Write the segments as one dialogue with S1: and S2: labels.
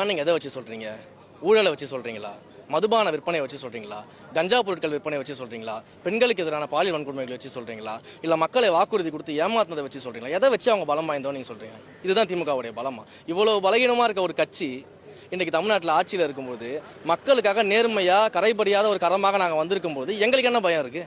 S1: நீங்க எதை வச்சு சொல்றீங்க? ஊழலை வச்சு சொல்றீங்களா? மதுபான விற்பனை வச்சு சொல்றீங்களா? கஞ்சா பொருட்கள் விற்பனை வச்சு சொல்றீங்களா? பெண்களுக்கு எதிரான பாலியல் வன்கொடுமைகளை வச்சு சொல்றீங்களா? இல்ல மக்களை வாக்குறுதி கொடுத்து ஏமாத்துனதை வச்சு சொல்றீங்களா? எதை வச்சு அவங்க பலம் வாய்ந்தோன்னு நீங்க சொல்றீங்க? இதுதான் திமுகவுடைய பலமா? இவ்வளவு பலகீனமா இருக்க ஒரு கட்சி இன்றைக்கு தமிழ்நாட்டில் ஆட்சியில் இருக்கும்போது மக்களுக்காக நேர்மையா கரைபடியாத ஒரு கரமாக நாங்கள் வந்திருக்கும் போது எங்களுக்கு என்ன பயம் இருக்கு?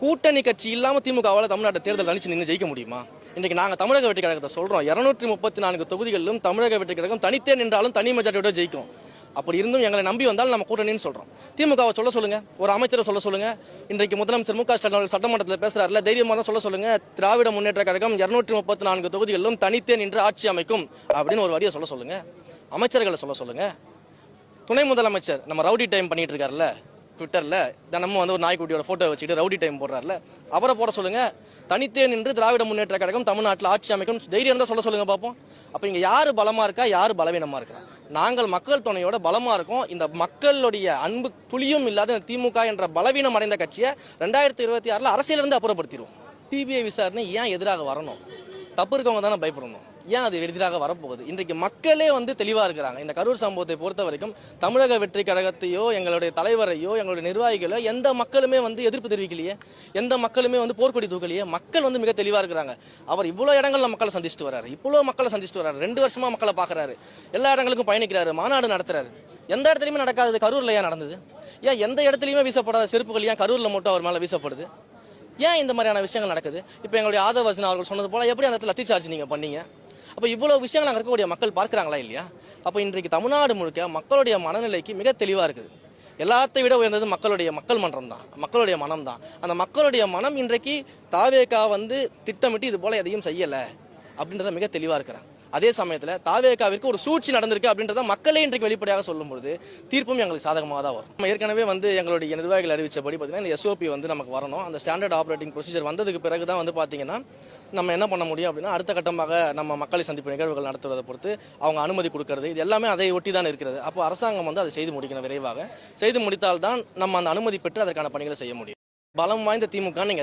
S1: கூட்டணி கட்சி இல்லாமல் திமுகவால் தமிழ்நாட்டை தேர்தல் அழிச்சு நின்று ஜெயிக்க முடியுமா? இன்றைக்கு நாங்கள் தமிழக வெற்றி கழகத்தை சொல்கிறோம். 234 தொகுதிகளிலும் தமிழக வெற்றி கழகம் தனித்தே நின்றாலும் தனி மெஜாரிட்டியோட ஜெயிக்கும். அப்படி இருந்தும் எங்களை நம்பி வந்தால் நம்ம கூட்டணின்னு சொல்கிறோம். திமுகவை சொல்ல சொல்லுங்க, ஒரு அமைச்சரை சொல்ல சொல்லுங்க. இன்றைக்கு முதலமைச்சர் மு க ஸ்டாலின் அவர்கள் சட்டமன்றத்தில் பேசுறாருல, தைரியமாக தான் சொல்ல சொல்லுங்க. திராவிட முன்னேற்ற கழகம் 234 தொகுதிகளிலும் தனித்தே நின்று ஆட்சி அமைக்கும் அப்படின்னு ஒரு வரியை சொல்ல சொல்லுங்க. அமைச்சர்களை சொல்ல சொல்லுங்க. துணை முதலமைச்சர் நம்ம ரவுடி டைம் பண்ணிட்டு இருக்காருல்ல ட்விட்டர்ல, தினமும் வந்து ஒரு நாய்க்குட்டியோட போட்டோ வச்சுட்டு ரவுடி டைம் போடுறாருல, அவரை போட சொல்லுங்க. தனித்தே நின்று திராவிட முன்னேற்ற கழகம் தமிழ்நாட்டில் ஆட்சி அமைக்கும் தைரியம் தான் சொல்ல சொல்லுங்க பார்ப்போம். அப்ப இங்க யாரு பலமா இருக்கா, யாரு பலவீனமா இருக்கா? நாங்கள் மக்கள் துணையோட பலமா இருக்கோம். இந்த மக்களுடைய அன்பு துளியும் இல்லாத திமுக என்ற பலவீனம் அடைந்த கட்சியை 2026 அரசியலிருந்து அப்புறப்படுத்திடுவோம். சிபிஐ விசாரணை ஏன் எதிராக வரணும்? தப்பு இருக்கவங்க தானே பயப்படணும். ஏன் அது எதிராக வரப்போகுது? இன்றைக்கு மக்களே வந்து தெளிவாக இருக்கிறாங்க. இந்த கரூர் சம்பவத்தை பொறுத்த வரைக்கும் தமிழக வெற்றி கழகத்தையோ எங்களுடைய தலைவரையோ எங்களுடைய நிர்வாகிகளோ எந்த மக்களுமே வந்து எதிர்ப்பு தெரிவிக்கலையே, எந்த மக்களுமே வந்து போர்க்கொடி தூக்கலையே. மக்கள் வந்து மிக தெளிவாக இருக்கிறாங்க. அவர் இவ்வளோ இடங்கள்ல மக்களை சந்திச்சுட்டு வராரு, இவ்வளோ மக்களை சந்திச்சுட்டு வராரு, 2 வருஷமா மக்களை பார்க்குறாரு, எல்லா இடங்களுக்கும் பயணிக்கிறாரு, மாநாடு நடத்துறாரு. எந்த இடத்துலையுமே நடக்காதது கரூரில் ஏன் நடந்தது? ஏன் எந்த இடத்துலையுமே வீசப்படாத செருப்புகள் ஏன் கரூரில் மட்டும் அவர் மேலே வீசப்படுது? ஏன் இந்த மாதிரியான விஷயங்கள் நடக்குது? இப்போ எங்களுடைய ஆதவர்ஜன் அவர்கள் சொன்னது போல எப்படி அந்த இடத்துல லத்தி சார்ஜ் நீங்கள் பண்ணீங்க? அப்போ இவ்வளோ விஷயங்கள் அங்கே இருக்கக்கூடிய மக்கள் பார்க்குறாங்களா இல்லையா? அப்போ இன்றைக்கு தமிழ்நாடு முழுக்க மக்களுடைய மனநிலைக்கு மிக தெளிவாக இருக்குது. எல்லாத்தை விட உயர்ந்தது மக்கள் மன்றம் தான், மக்களுடைய மனம் தான். அந்த மக்களுடைய மனம் இன்றைக்கு தாவேகா வந்து திட்டமிட்டு இது போல எதையும் செய்யலை அப்படின்றத மிக தெளிவாக இருக்கிறாங்க. அதே சமயத்தில் தாவேகாவிற்கு ஒரு சூழ்ச்சி நடந்திருக்கு அப்படின்றத மக்களே இன்றைக்கு வெளிப்படையாக சொல்லும்போது தீர்ப்பும் எங்களுக்கு சாதகமாக தான் வரும். நம்ம ஏற்கனவே வந்து எங்களுடைய நிர்வாகிகள் அறிவிச்சபடி பார்த்தீங்கன்னா இந்த SOP வந்து நமக்கு வரணும். அந்த ஸ்டாண்டர்ட் ஆப்ரேட்டிங் ப்ரொசீஜர் வந்ததுக்கு பிறகு தான் வந்து பார்த்தீங்கன்னா நம்ம என்ன பண்ண முடியும் அப்படின்னா அடுத்த கட்டமாக நம்ம மக்களை சந்திப்பு நிகழ்வுகள் நடத்துவதை பொறுத்து அவங்க அனுமதி கொடுக்கறது இது எல்லாமே அதை ஒட்டி தான் இருக்கிறது. அப்போ அரசாங்கம் வந்து அதை செய்து முடிக்கணும். விரைவாக செய்து முடித்தால்தான் நம்ம அந்த அனுமதி பெற்று அதற்கான பணிகளை செய்ய முடியும். பலம் வாய்ந்த திமுக நீங்க